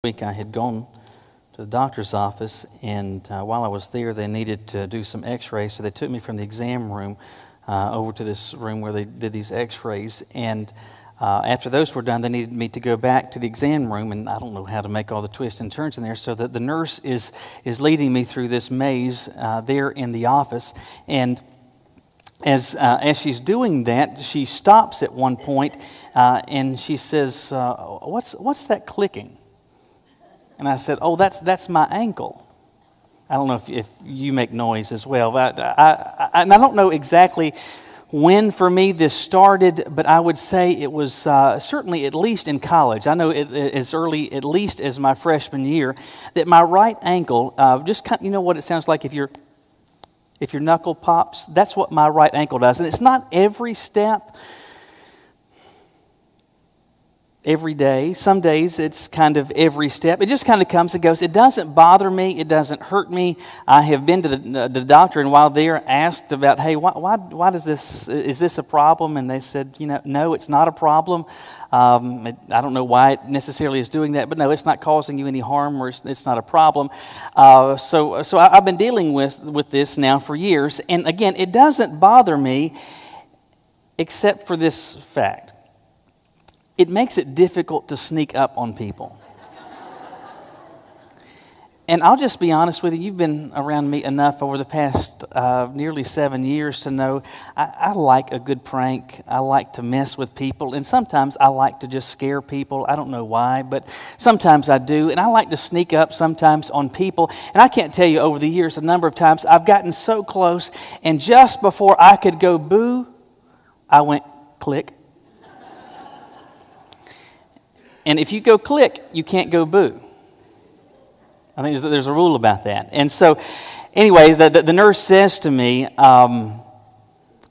Week I had gone to the doctor's office, and while I was there, they needed to do some x-rays, so they took me from the exam room over to this room where they did these x-rays, and after those were done, they needed me to go back to the exam room, and I don't know how to make all the twists and turns in there, so that the nurse is leading me through this maze there in the office, and as she's doing that, she stops at one point, and she says, what's that clicking? And I said, "Oh, that's my ankle." I don't know if you make noise as well. But I don't know exactly when for me this started, but I would say it was certainly at least in college. I know it as early at least as my freshman year that my right ankle just kind of, you know what it sounds like if your knuckle pops. That's what my right ankle does, and it's not every step. Every day. Some days it's kind of every step. It just kind of comes and goes. It doesn't bother me. It doesn't hurt me. I have been to the doctor, and while there asked about, hey, why is this a problem? And they said, no, it's not a problem. I don't know why it necessarily is doing that, but no, it's not causing you any harm, or it's not a problem. So I've been dealing with this now for years, and again, it doesn't bother me except for this fact. It makes it difficult to sneak up on people. And I'll just be honest with you, you've been around me enough over the past nearly 7 years to know I like a good prank. I like to mess with people, and sometimes I like to just scare people. I don't know why, but sometimes I do, and I like to sneak up sometimes on people. And I can't tell you over the years a number of times I've gotten so close, and just before I could go boo, I went click. And if you go click, you can't go boo. I think there's a rule about that. And so, anyways, the nurse says to me,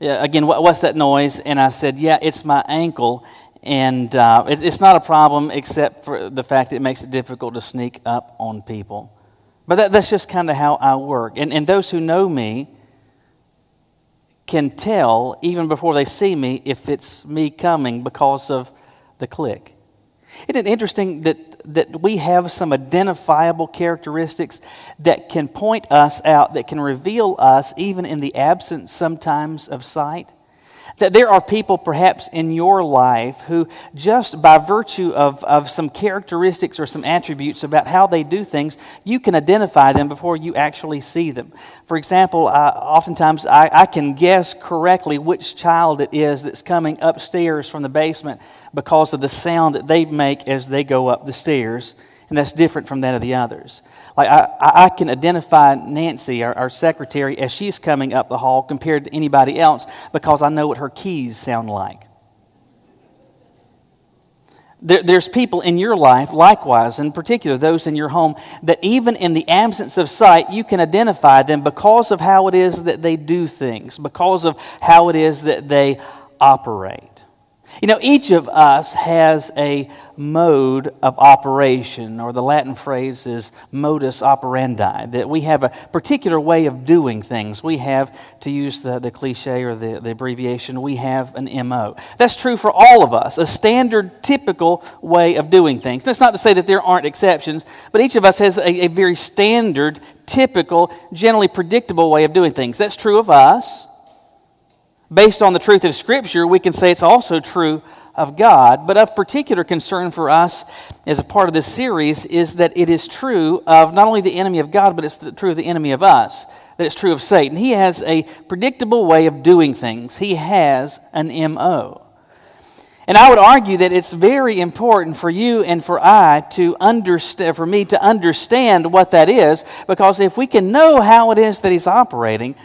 again, what's that noise? And I said, yeah, it's my ankle. And it's not a problem except for the fact that it makes it difficult to sneak up on people. But that's just kind of how I work. And those who know me can tell, even before they see me, if it's me coming because of the click. Isn't it interesting that we have some identifiable characteristics that can point us out, that can reveal us even in the absence sometimes of sight? That there are people perhaps in your life who just by virtue of some characteristics or some attributes about how they do things, you can identify them before you actually see them. For example, oftentimes I can guess correctly which child it is that's coming upstairs from the basement because of the sound that they make as they go up the stairs, and that's different from that of the others. Like I can identify Nancy, our secretary, as she's coming up the hall compared to anybody else because I know what her keys sound like. There's people in your life, likewise, in particular those in your home, that even in the absence of sight, you can identify them because of how it is that they do things, because of how it is that they operate. Each of us has a mode of operation, or the Latin phrase is modus operandi, that we have a particular way of doing things. We have, to use the cliche or the abbreviation, we have an MO. That's true for all of us, a standard, typical way of doing things. That's not to say that there aren't exceptions, but each of us has a very standard, typical, generally predictable way of doing things. That's true of us. Based on the truth of Scripture, we can say it's also true of God. But of particular concern for us as a part of this series is that it is true of not only the enemy of God, but it's true of the enemy of us, that it's true of Satan. He has a predictable way of doing things. He has an MO. And I would argue that it's very important for you and for I to understand, for me to understand what that is, because if we can know how it is that he's operating,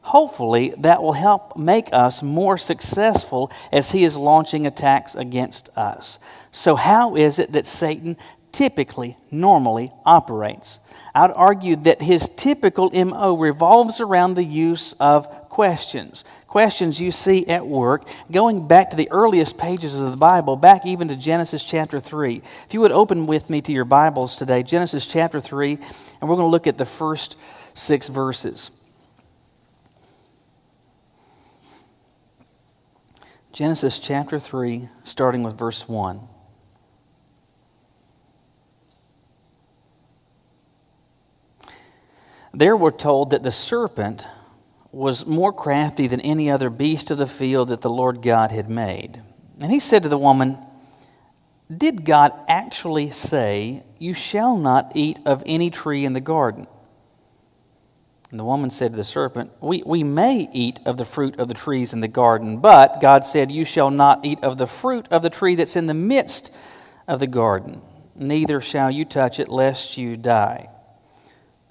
hopefully, that will help make us more successful as he is launching attacks against us. So how is it that Satan typically, normally operates? I would argue that his typical MO revolves around the use of questions. Questions you see at work, going back to the earliest pages of the Bible, back even to Genesis chapter 3. If you would open with me to your Bibles today, Genesis chapter 3, and we're going to look at the first 6 verses. Genesis chapter 3, starting with verse 1. There we're told that the serpent was more crafty than any other beast of the field that the Lord God had made. And he said to the woman, "Did God actually say, 'You shall not eat of any tree in the garden'?" And the woman said to the serpent, we may eat of the fruit of the trees in the garden, but God said, 'You shall not eat of the fruit of the tree that's in the midst of the garden, neither shall you touch it, lest you die.'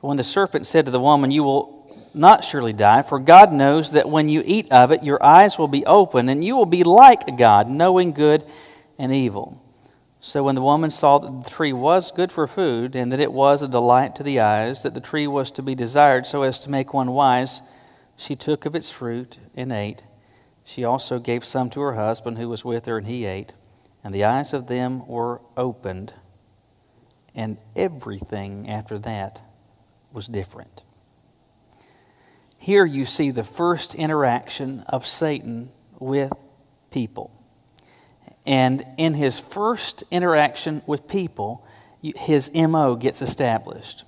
But when the serpent said to the woman, 'You will not surely die, for God knows that when you eat of it, your eyes will be open, and you will be like God, knowing good and evil.' So when the woman saw that the tree was good for food, and that it was a delight to the eyes, that the tree was to be desired so as to make one wise, she took of its fruit and ate. She also gave some to her husband who was with her, and he ate. And the eyes of them were opened, and everything after that was different." Here you see the first interaction of Satan with people. And in his first interaction with people, his MO gets established.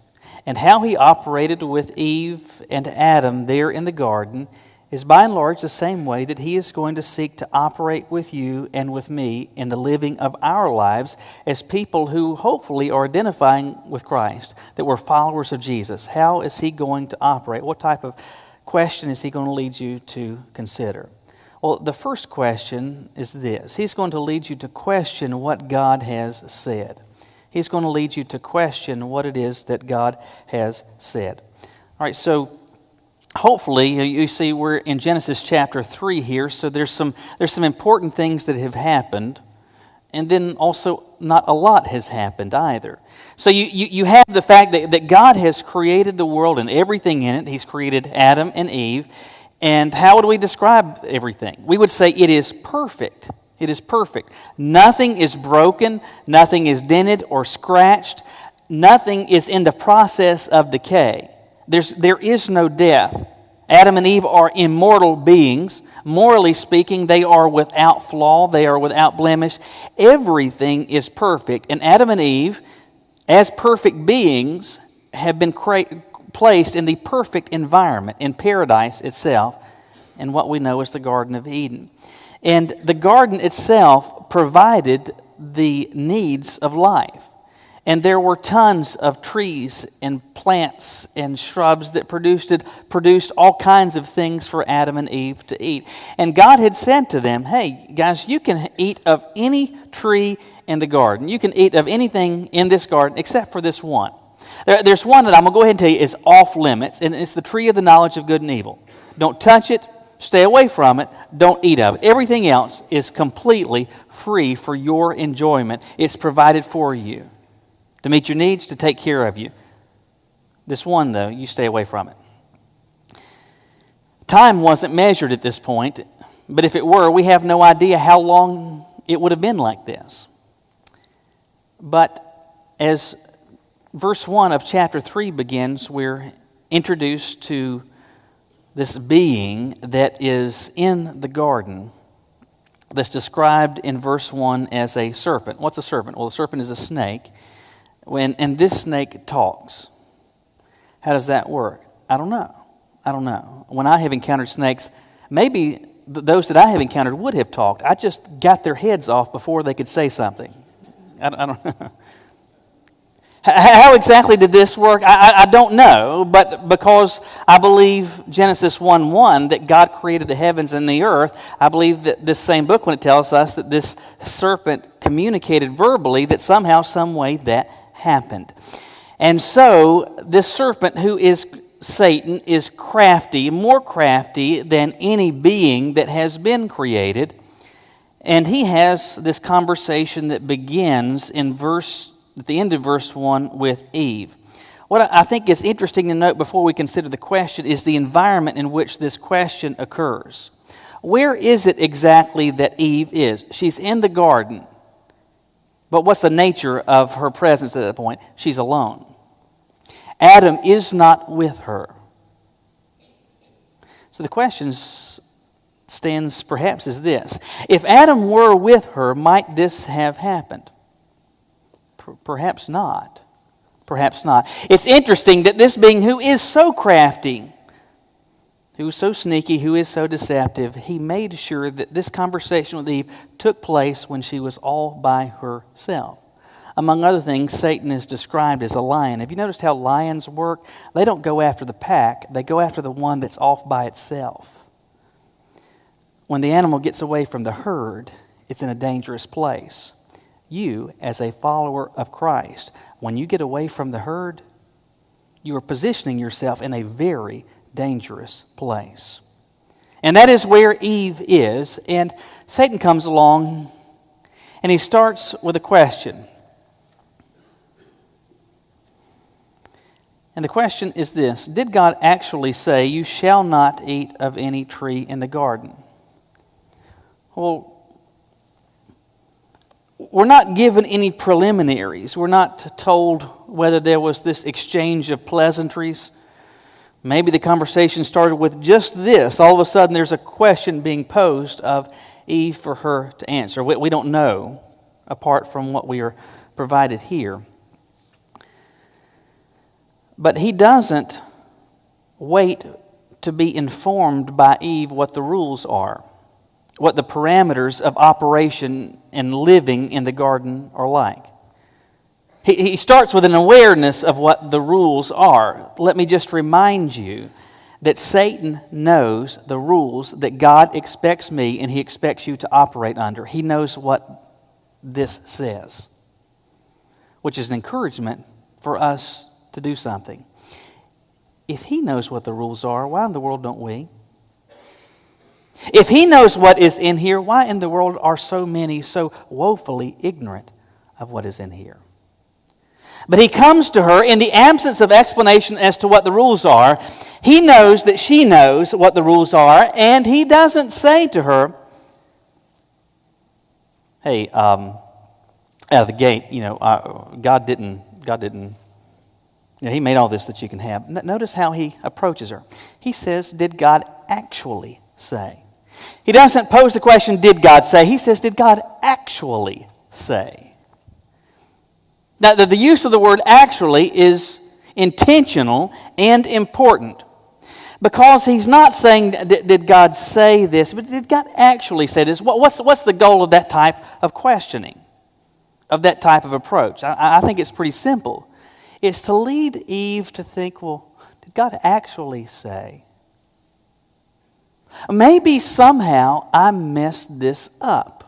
And how he operated with Eve and Adam there in the garden is by and large the same way that he is going to seek to operate with you and with me in the living of our lives as people who hopefully are identifying with Christ, that we're followers of Jesus. How is he going to operate? What type of question is he going to lead you to consider? Well, the first question is this. He's going to lead you to question what God has said. He's going to lead you to question what it is that God has said. All right, so hopefully you see we're in Genesis chapter 3 here, so there's some important things that have happened, and then also not a lot has happened either. So you have the fact that God has created the world and everything in it. He's created Adam and Eve. And how would we describe everything? We would say it is perfect. It is perfect. Nothing is broken. Nothing is dented or scratched. Nothing is in the process of decay. There is no death. Adam and Eve are immortal beings. Morally speaking, they are without flaw. They are without blemish. Everything is perfect. And Adam and Eve, as perfect beings, have been placed in the perfect environment, in paradise itself, and what we know as the Garden of Eden. And the garden itself provided the needs of life. And there were tons of trees and plants and shrubs that produced all kinds of things for Adam and Eve to eat. And God had said to them, "Hey, guys, you can eat of any tree in the garden. You can eat of anything in this garden except for this one. There's one that I'm going to go ahead and tell you is off limits, and it's the tree of the knowledge of good and evil. Don't touch it. Stay away from it. Don't eat of it. Everything else is completely free for your enjoyment. It's provided for you to meet your needs, to take care of you. This one, though, you stay away from it." Time wasn't measured at this point, but if it were, we have no idea how long it would have been like this. But as verse 1 of chapter 3 begins, we're introduced to this being that is in the garden that's described in verse 1 as a serpent. What's a serpent? Well, the serpent is a snake, and this snake talks. How does that work? I don't know. When I have encountered snakes, maybe those that I have encountered would have talked. I just got their heads off before they could say something. I don't know. How exactly did this work? I don't know, but because I believe Genesis 1:1 that God created the heavens and the earth, I believe that this same book, when it tells us that this serpent communicated verbally, that somehow, some way that happened. And so this serpent, who is Satan, is crafty, more crafty than any being that has been created. And he has this conversation that begins at the end of verse 1 with Eve. What I think is interesting to note before we consider the question is the environment in which this question occurs. Where is it exactly that Eve is? She's in the garden. But what's the nature of her presence at that point? She's alone. Adam is not with her. So the question stands perhaps as this. If Adam were with her, might this have happened? Perhaps not. Perhaps not. It's interesting that this being who is so crafty, who is so sneaky, who is so deceptive, he made sure that this conversation with Eve took place when she was all by herself. Among other things, Satan is described as a lion. Have you noticed how lions work? They don't go after the pack. They go after the one that's off by itself. When the animal gets away from the herd, it's in a dangerous place. You, as a follower of Christ, when you get away from the herd, you are positioning yourself in a very dangerous place. And that is where Eve is. And Satan comes along and he starts with a question. And the question is this: did God actually say, "You shall not eat of any tree in the garden"? Well, we're not given any preliminaries. We're not told whether there was this exchange of pleasantries. Maybe the conversation started with just this. All of a sudden, there's a question being posed of Eve for her to answer. We don't know, apart from what we are provided here. But he doesn't wait to be informed by Eve what the rules are, what the parameters of operation and living in the garden are like. He starts with an awareness of what the rules are. Let me just remind you that Satan knows the rules that God expects me and he expects you to operate under. He knows what this says, which is an encouragement for us to do something. If he knows what the rules are, why in the world don't we? If he knows what is in here, why in the world are so many so woefully ignorant of what is in here? But he comes to her in the absence of explanation as to what the rules are. He knows that she knows what the rules are, and he doesn't say to her, "Hey, out of the gate, God didn't. He made all this that you can have." Notice how he approaches her. He says, "Did God actually say?" He doesn't pose the question, "Did God say?" He says, "Did God actually say?" Now, the use of the word "actually" is intentional and important, because he's not saying, "Did God say this?" but "Did God actually say this?" What's the goal of that type of questioning, of that type of approach? I think it's pretty simple. It's to lead Eve to think, well, did God actually say? Maybe somehow I messed this up.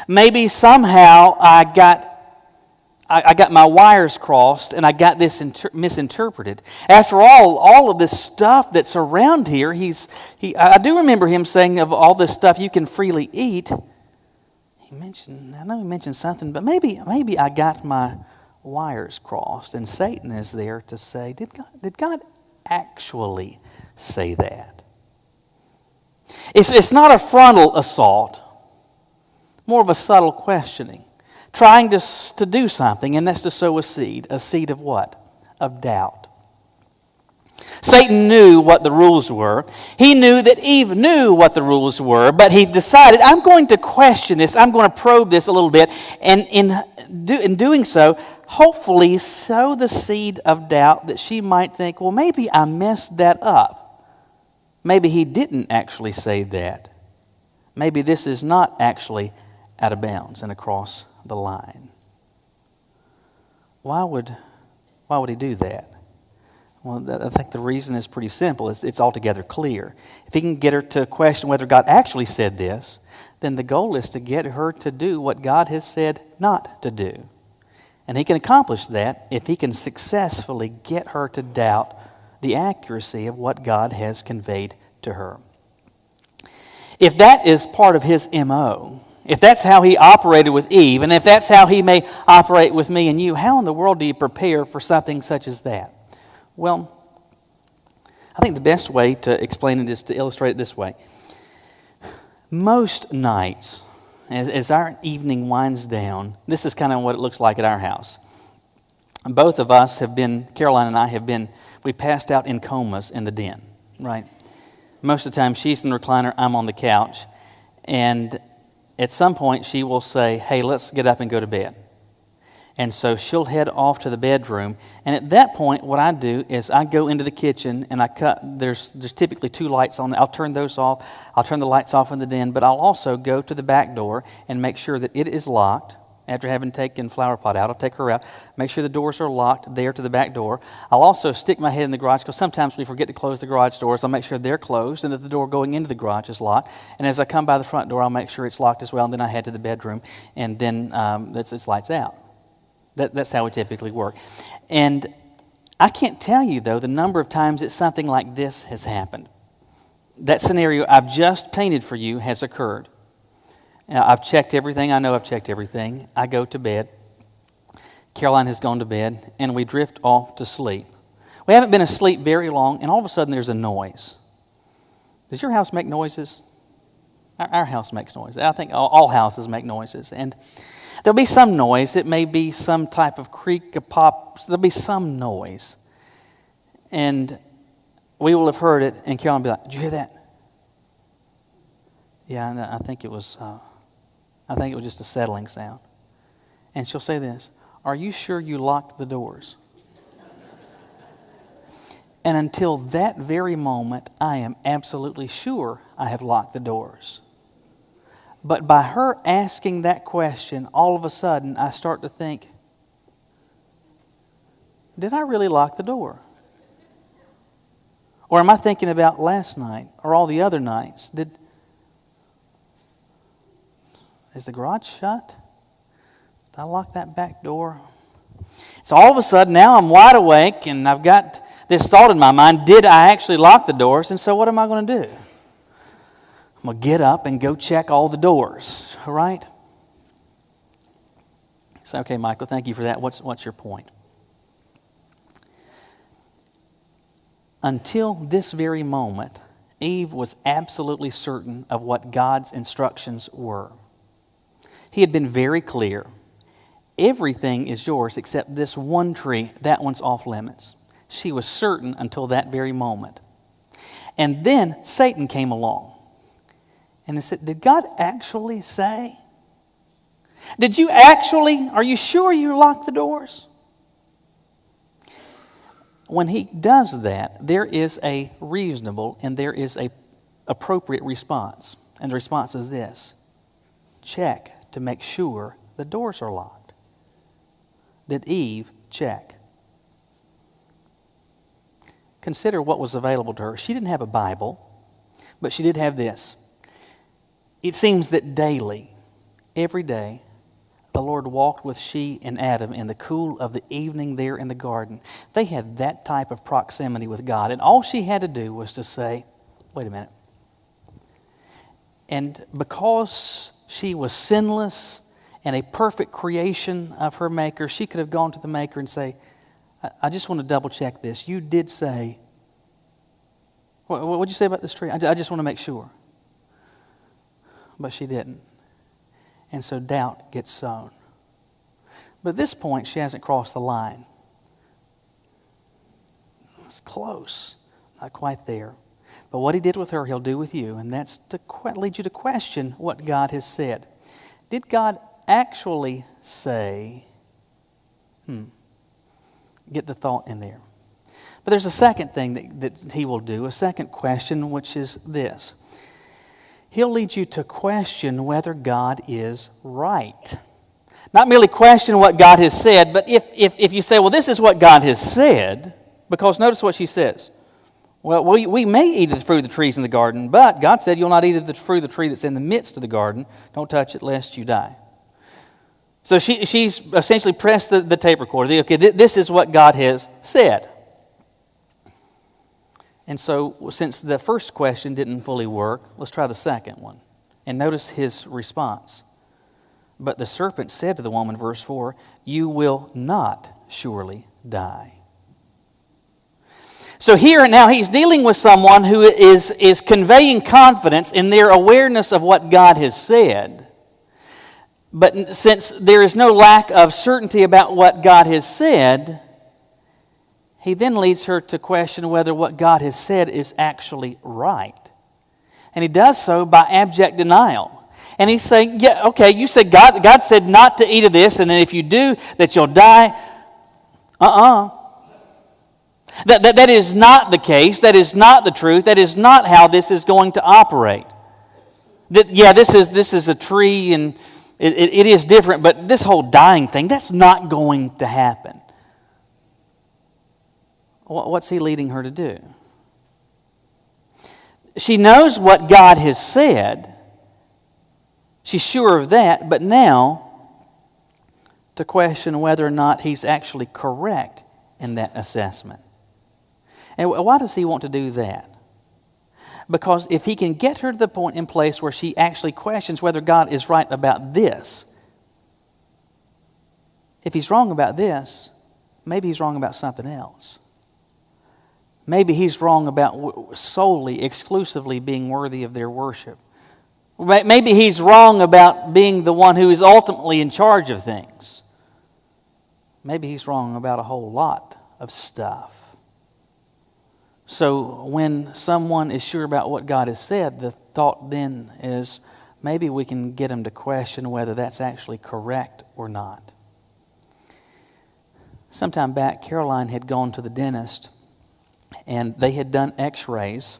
Maybe somehow I got my wires crossed and I got this misinterpreted. After all of this stuff that's around here, I do remember him saying of all this stuff you can freely eat. I know he mentioned something, but maybe I got my wires crossed, and Satan is there to say, did God actually say that? It's not a frontal assault, more of a subtle questioning, trying to do something, and that's to sow a seed of what? Of doubt. Satan knew what the rules were. He knew that Eve knew what the rules were, but he decided, I'm going to question this, I'm going to probe this a little bit, and in doing so, hopefully sow the seed of doubt that she might think, well, maybe I messed that up. Maybe he didn't actually say that. Maybe this is not actually out of bounds and across the line. Why would he do that? Well, I think the reason is pretty simple. It's altogether clear. If he can get her to question whether God actually said this, then the goal is to get her to do what God has said not to do. And he can accomplish that if he can successfully get her to doubt the accuracy of what God has conveyed to her. If that is part of his MO, if that's how he operated with Eve, and if that's how he may operate with me and you, how in the world do you prepare for something such as that? Well, I think the best way to explain it is to illustrate it this way. Most nights, as our evening winds down, this is kind of what it looks like at our house. Both of us Caroline and I we passed out in comas in the den, right? Most of the time she's in the recliner, I'm on the couch, and at some point she will say, "Hey, let's get up and go to bed." And so she'll head off to the bedroom. And at that point, what I do is I go into the kitchen and I cut, there's typically 2 lights on. I'll turn those off. I'll turn the lights off in the den. But I'll also go to the back door and make sure that it is locked. After having taken Flower Pot out, I'll take her out, make sure the doors are locked there to the back door. I'll also stick my head in the garage because sometimes we forget to close the garage doors. I'll make sure they're closed and that the door going into the garage is locked. And as I come by the front door, I'll make sure it's locked as well. And then I head to the bedroom, and then it's lights out. That's how we typically work. And I can't tell you, though, the number of times that something like this has happened. That scenario I've just painted for you has occurred. Now, I've checked everything. I know I've checked everything. I go to bed. Caroline has gone to bed, and we drift off to sleep. We haven't been asleep very long, and all of a sudden there's a noise. Does your house make noises? Our house makes noise. I think all houses make noises. And there'll be some noise. It may be some type of creak, a pop. There'll be some noise. And we will have heard it, and Caroline will be like, "Did you hear that?" Yeah, I think it was just a settling sound. And she'll say this, "Are you sure you locked the doors?" And until that very moment, I am absolutely sure I have locked the doors. But by her asking that question, all of a sudden I start to think, did I really lock the door? Or am I thinking about last night or all the other nights? Is the garage shut? Did I lock that back door? So all of a sudden, now I'm wide awake and I've got this thought in my mind, did I actually lock the doors? And so what am I going to do? I'm going to get up and go check all the doors, all right? So, okay, Michael, thank you for that. What's your point? Until this very moment, Eve was absolutely certain of what God's instructions were. He had been very clear. Everything is yours except this one tree. That one's off limits. She was certain until that very moment. And then Satan came along. And he said, did God actually say? Are you sure you locked the doors? When he does that, there is a reasonable and there is a appropriate response. And the response is this: check to make sure the doors are locked. Did Eve check? Consider what was available to her. She didn't have a Bible, but she did have this. It seems that daily, every day, the Lord walked with she and Adam in the cool of the evening there in the garden. They had that type of proximity with God. And all she had to do was to say, wait a minute. And because she was sinless and a perfect creation of her Maker, she could have gone to the Maker and say, I just want to double check this. You did say, what did you say about this tree? I just want to make sure. But she didn't. And so doubt gets sown. But at this point, she hasn't crossed the line. It's close, not quite there. But what he did with her, he'll do with you. And that's to lead you to question what God has said. Did God actually say, Get the thought in there. But there's a second thing that he will do, a second question, which is this. He'll lead you to question whether God is right. Not merely question what God has said, but if you say, well, this is what God has said, because notice what she says. Well, we may eat of the fruit of the trees in the garden, but God said you'll not eat of the fruit of the tree that's in the midst of the garden. Don't touch it lest you die. So she's essentially pressed the tape recorder. Okay, this is what God has said. And so since the first question didn't fully work, let's try the second one. And notice his response. But the serpent said to the woman, verse 4, you will not surely die. So here and now he's dealing with someone who is conveying confidence in their awareness of what God has said. But since there is no lack of certainty about what God has said, he then leads her to question whether what God has said is actually right. And he does so by abject denial. And he's saying, yeah, okay, you said God said not to eat of this, and then if you do, that you'll die. That is not the case. That is not the truth. That is not how this is going to operate. This is a tree, and it is different, but this whole dying thing, that's not going to happen. What's he leading her to do? She knows what God has said. She's sure of that, but now to question whether or not he's actually correct in that assessment. And why does he want to do that? Because if he can get her to the point in place where she actually questions whether God is right about this, if he's wrong about this, maybe he's wrong about something else. Maybe he's wrong about solely, exclusively being worthy of their worship. Maybe he's wrong about being the one who is ultimately in charge of things. Maybe he's wrong about a whole lot of stuff. So when someone is sure about what God has said, the thought then is maybe we can get him to question whether that's actually correct or not. Sometime back, Caroline had gone to the dentist, and they had done x-rays.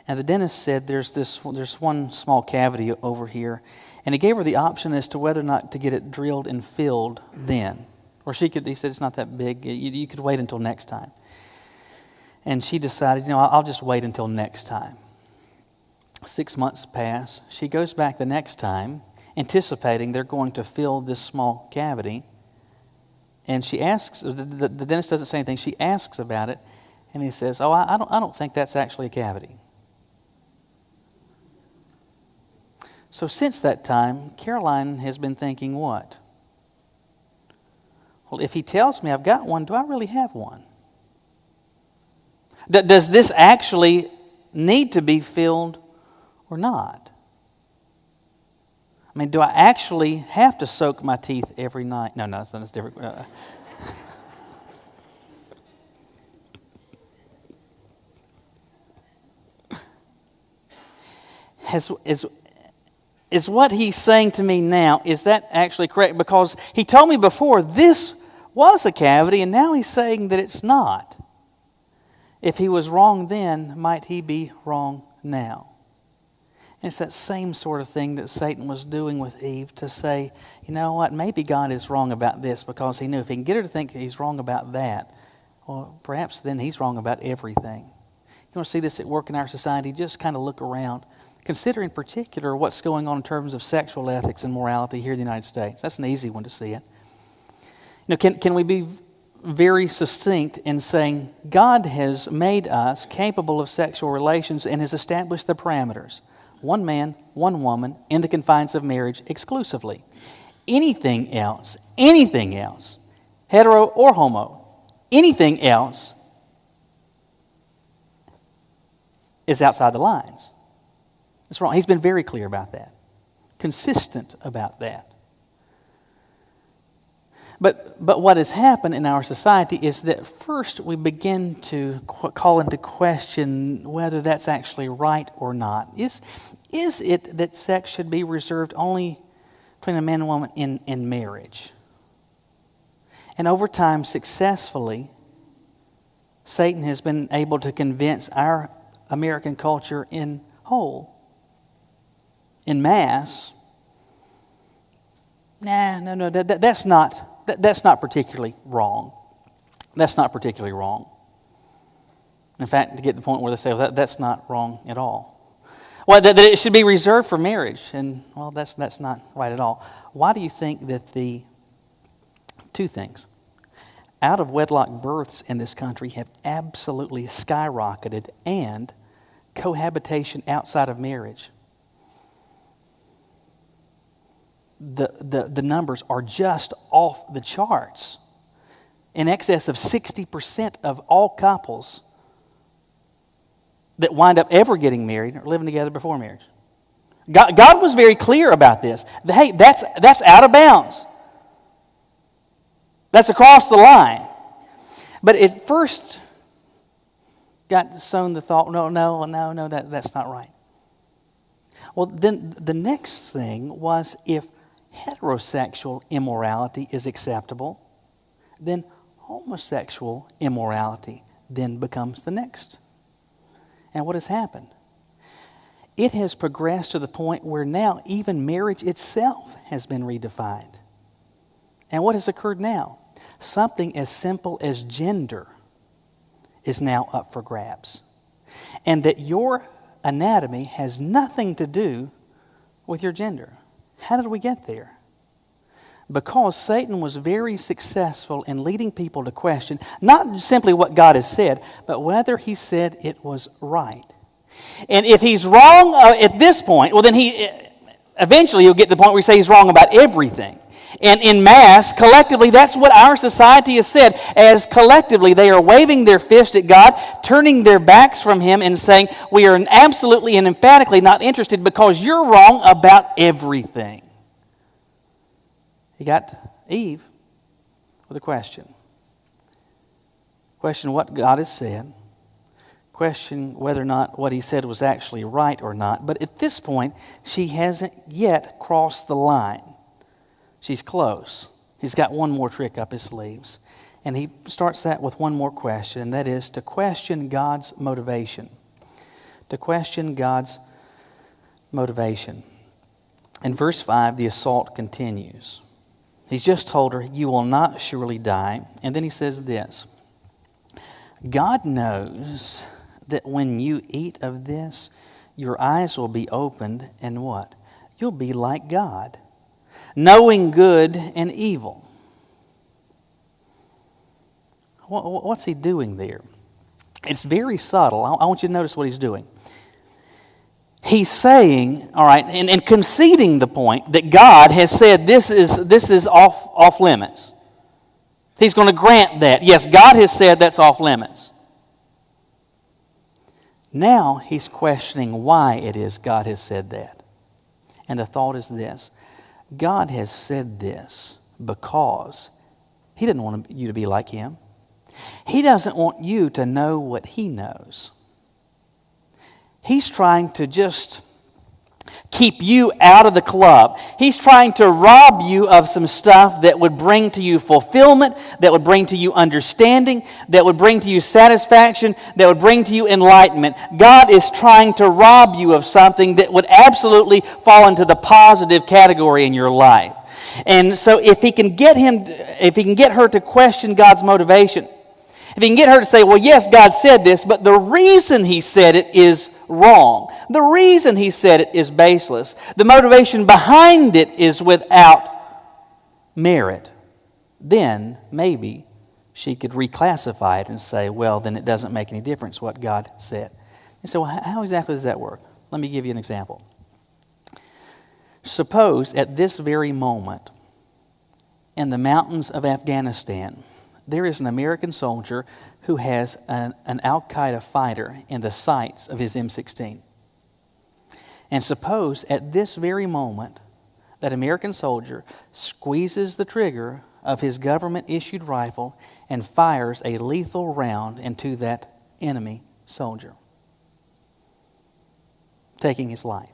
And the dentist said, there's one small cavity over here. And he gave her the option as to whether or not to get it drilled and filled then. Or he said, it's not that big. You could wait until next time. And she decided, I'll just wait until next time. 6 months pass. She goes back the next time, anticipating they're going to fill this small cavity. And she asks, the dentist doesn't say anything. She asks about it. And he says, I don't think that's actually a cavity. So since that time, Caroline has been thinking what? Well, if he tells me I've got one, do I really have one? Does this actually need to be filled or not? I mean, do I actually have to soak my teeth every night? No, that's different. Is what he's saying to me now, is that actually correct? Because he told me before this was a cavity, and now he's saying that it's not. If he was wrong then, might he be wrong now? And it's that same sort of thing that Satan was doing with Eve, to say, you know what, maybe God is wrong about this, because he knew if he can get her to think he's wrong about that, well, perhaps then he's wrong about everything. You want to see this at work in our society? Just kind of look around. Consider in particular what's going on in terms of sexual ethics and morality here in the United States. That's an easy one to see it. Can we be very succinct in saying God has made us capable of sexual relations and has established the parameters. One man, one woman, in the confines of marriage exclusively. Anything else, hetero or homo, anything else is outside the lines. That's wrong. He's been very clear about that, consistent about that. But what has happened in our society is that first we begin to call into question whether that's actually right or not. Is it that sex should be reserved only between a man and woman in marriage? And over time, successfully, Satan has been able to convince our American culture in whole, in mass, that's not particularly wrong. That's not particularly wrong. In fact, to get to the point where they say, well, that's not wrong at all. Well, that it should be reserved for marriage. And, well, that's not right at all. Why do you think that two things, out of wedlock births in this country have absolutely skyrocketed, and cohabitation outside of marriage, the numbers are just off the charts. In excess of 60% of all couples that wind up ever getting married are living together before marriage. God was very clear about this. Hey, that's out of bounds. That's across the line. But it first got sown the thought, no, that's not right. Well, then the next thing was, if heterosexual immorality is acceptable, then homosexual immorality then becomes the next. And what has happened? It has progressed to the point where now even marriage itself has been redefined. And what has occurred now? Something as simple as gender is now up for grabs. And that your anatomy has nothing to do with your gender. How did we get there? Because Satan was very successful in leading people to question not simply what God has said, but whether he said it was right. And if he's wrong at this point, well then eventually he'll get to the point where he says he's wrong about everything. And in mass, collectively, that's what our society has said. As collectively, they are waving their fist at God, turning their backs from Him and saying, we are absolutely and emphatically not interested because you're wrong about everything. He got Eve with a question. Question what God has said. Question whether or not what He said was actually right or not. But at this point, she hasn't yet crossed the line. She's close. He's got one more trick up his sleeves. And he starts that with one more question, and that is to question God's motivation. To question God's motivation. In verse 5, the assault continues. He's just told her, you will not surely die. And then he says this, God knows that when you eat of this, your eyes will be opened, and what? You'll be like God, knowing good and evil. What's he doing there? It's very subtle. I want you to notice what he's doing. He's saying, all right, and conceding the point that God has said this is off limits. He's going to grant that. Yes, God has said that's off limits. Now he's questioning why it is God has said that. And the thought is this. God has said this because He didn't want you to be like Him. He doesn't want you to know what He knows. He's trying to just keep you out of the club. He's trying to rob you of some stuff that would bring to you fulfillment, that would bring to you understanding, that would bring to you satisfaction, that would bring to you enlightenment. God is trying to rob you of something that would absolutely fall into the positive category in your life. And so if he can get her to question God's motivation, if he can get her to say, well, yes, God said this, but the reason He said it is wrong. The reason He said it is baseless. The motivation behind it is without merit. Then maybe she could reclassify it and say, well, then it doesn't make any difference what God said. You say, well, how exactly does that work? Let me give you an example. Suppose at this very moment in the mountains of Afghanistan, there is an American soldier who has an Al-Qaeda fighter in the sights of his M16. And suppose at this very moment that American soldier squeezes the trigger of his government-issued rifle and fires a lethal round into that enemy soldier, taking his life.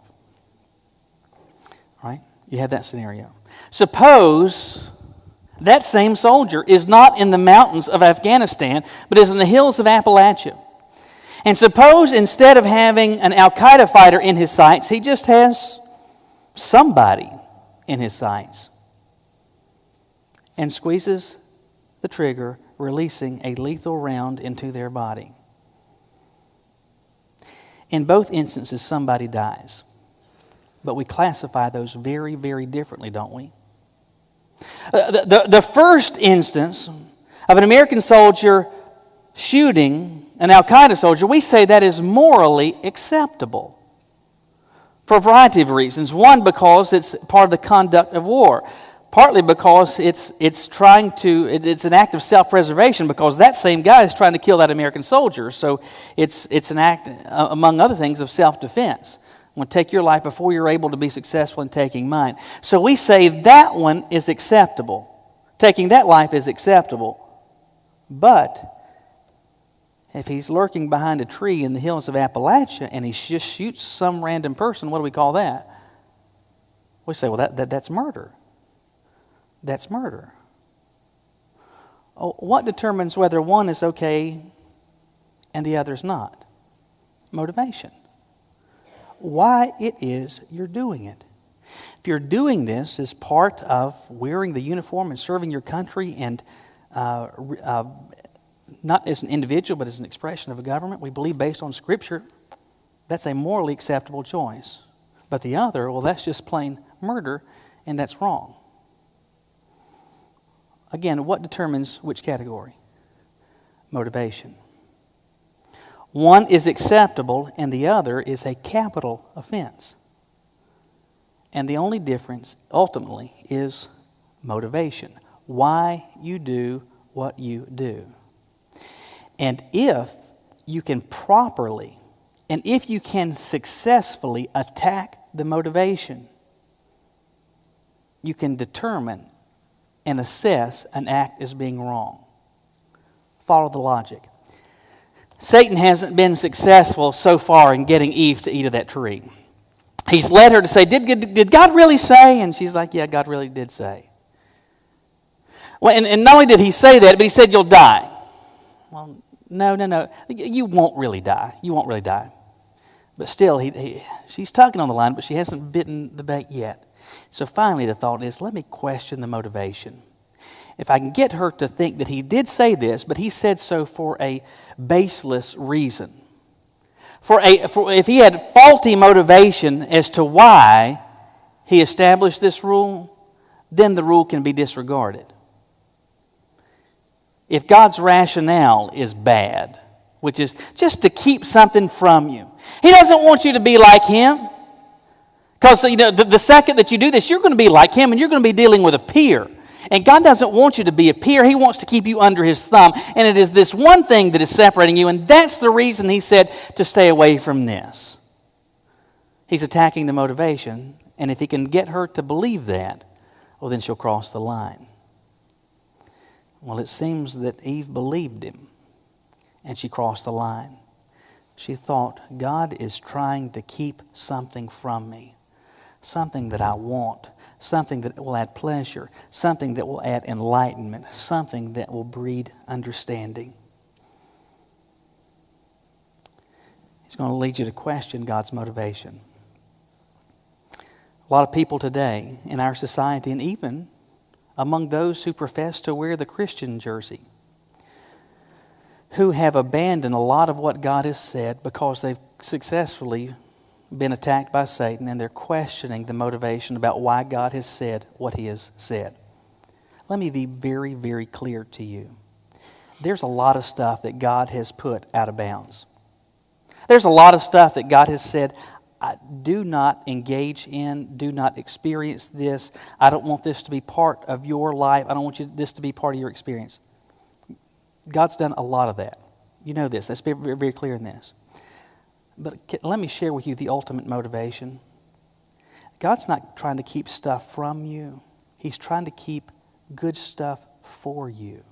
Right? You have that scenario. Suppose that same soldier is not in the mountains of Afghanistan, but is in the hills of Appalachia. And suppose instead of having an Al-Qaeda fighter in his sights, he just has somebody in his sights and squeezes the trigger, releasing a lethal round into their body. In both instances, somebody dies. But we classify those very, very differently, don't we? The first instance of an American soldier shooting an Al-Qaeda soldier, we say that is morally acceptable for a variety of reasons. One, because it's part of the conduct of war. Partly because it's an act of self-preservation, because that same guy is trying to kill that American soldier. So it's an act, among other things, of self-defense. I'm going to take your life before you're able to be successful in taking mine. So we say that one is acceptable. Taking that life is acceptable. But If he's lurking behind a tree in the hills of Appalachia and he just shoots some random person, what do we call that? We say, well, that's murder. That's murder. Oh, what determines whether one is okay and the other is not? Motivation. Why it is you're doing it. If you're doing this as part of wearing the uniform and serving your country and not as an individual but as an expression of a government, we believe based on Scripture, that's a morally acceptable choice. But the other, well, that's just plain murder, and that's wrong. Again, what determines which category? Motivation. One is acceptable and the other is a capital offense. And the only difference, ultimately, is motivation. Why you do what you do. And if you can properly, and if you can successfully attack the motivation, you can determine and assess an act as being wrong. Follow the logic. Satan hasn't been successful so far in getting Eve to eat of that tree. He's led her to say, did God really say? And she's like, yeah, God really did say. Well, and not only did he say that, but he said, you'll die. Well, no. You won't really die. You won't really die. But still, she's tugging on the line, but she hasn't bitten the bait yet. So finally the thought is, let me question the motivation. If I can get her to think that he did say this, but he said so for a baseless reason. For if he had faulty motivation as to why he established this rule, then the rule can be disregarded. If God's rationale is bad, which is just to keep something from you, he doesn't want you to be like him. Because the second that you do this, you're going to be like him and you're going to be dealing with a peer. And God doesn't want you to be a peer. He wants to keep you under his thumb. And it is this one thing that is separating you. And that's the reason he said to stay away from this. He's attacking the motivation. And if he can get her to believe that, well, then she'll cross the line. Well, it seems that Eve believed him. And she crossed the line. She thought, God is trying to keep something from me. Something that I want. Something that will add pleasure, something that will add enlightenment, something that will breed understanding. He's going to lead you to question God's motivation. A lot of people today in our society, and even among those who profess to wear the Christian jersey, who have abandoned a lot of what God has said because they've successfully been attacked by Satan, and they're questioning the motivation about why God has said what he has said. Let me be very, very clear to you. There's a lot of stuff that God has put out of bounds. There's a lot of stuff that God has said, do not engage in, do not experience this. I don't want this to be part of your life. I don't want this to be part of your experience. God's done a lot of that. You know this. Let's be very, very clear in this. But let me share with you the ultimate motivation. God's not trying to keep stuff from you. He's trying to keep good stuff for you.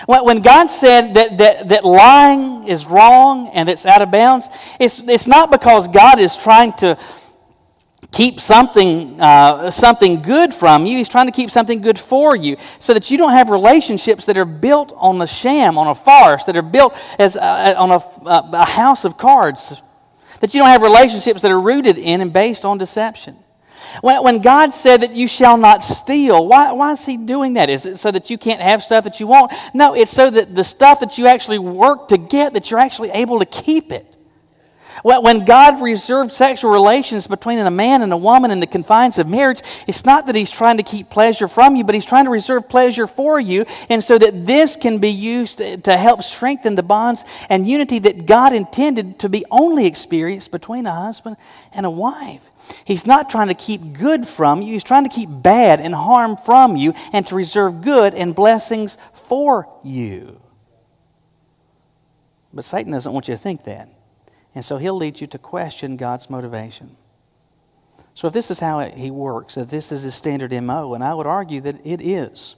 When God said that lying is wrong and it's out of bounds, it's not because God is trying to keep something good from you. He's trying to keep something good for you so that you don't have relationships that are built on a sham, on a farce, that are built as on a house of cards. That you don't have relationships that are rooted in and based on deception. When God said that you shall not steal, why is he doing that? Is it so that you can't have stuff that you want? No, it's so that the stuff that you actually work to get, that you're actually able to keep it. When God reserved sexual relations between a man and a woman in the confines of marriage, it's not that he's trying to keep pleasure from you, but he's trying to reserve pleasure for you, and so that this can be used to help strengthen the bonds and unity that God intended to be only experienced between a husband and a wife. He's not trying to keep good from you. He's trying to keep bad and harm from you and to reserve good and blessings for you. But Satan doesn't want you to think that. And so he'll lead you to question God's motivation. So if this is how he works, if this is his standard MO, and I would argue that it is,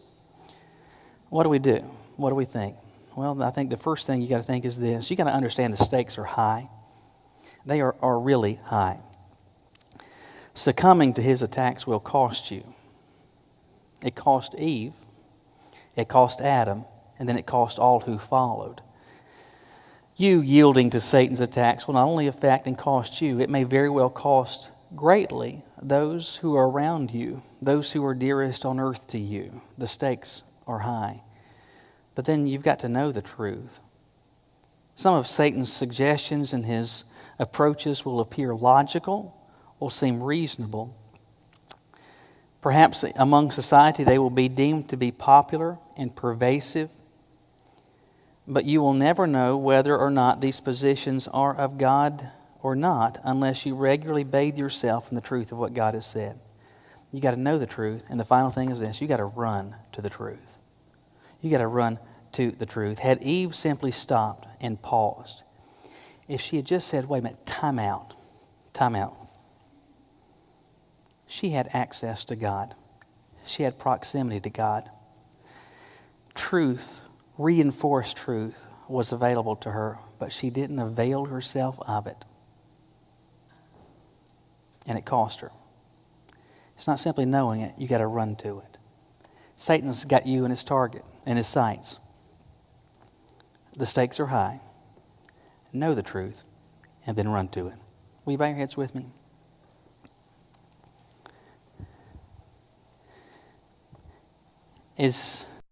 what do we do? What do we think? Well, I think the first thing you got to think is this. You got to understand the stakes are high. They are really high. Succumbing to his attacks will cost you. It cost Eve, it cost Adam, and then it cost all who followed. You yielding to Satan's attacks will not only affect and cost you, it may very well cost greatly those who are around you, those who are dearest on earth to you. The stakes are high. But then you've got to know the truth. Some of Satan's suggestions and his approaches will appear logical, will seem reasonable. Perhaps among society they will be deemed to be popular and pervasive. But you will never know whether or not these positions are of God or not unless you regularly bathe yourself in the truth of what God has said. You got to know the truth. And the final thing is this. You got to run to the truth. You got to run to the truth. Had Eve simply stopped and paused, if she had just said, wait a minute, time out. She had access to God. She had proximity to God. Truth, reinforced truth, was available to her, but she didn't avail herself of it. And it cost her. It's not simply knowing it, you got to run to it. Satan's got you in his target, in his sights. The stakes are high. Know the truth, and then run to it. Will you bow your heads with me? Is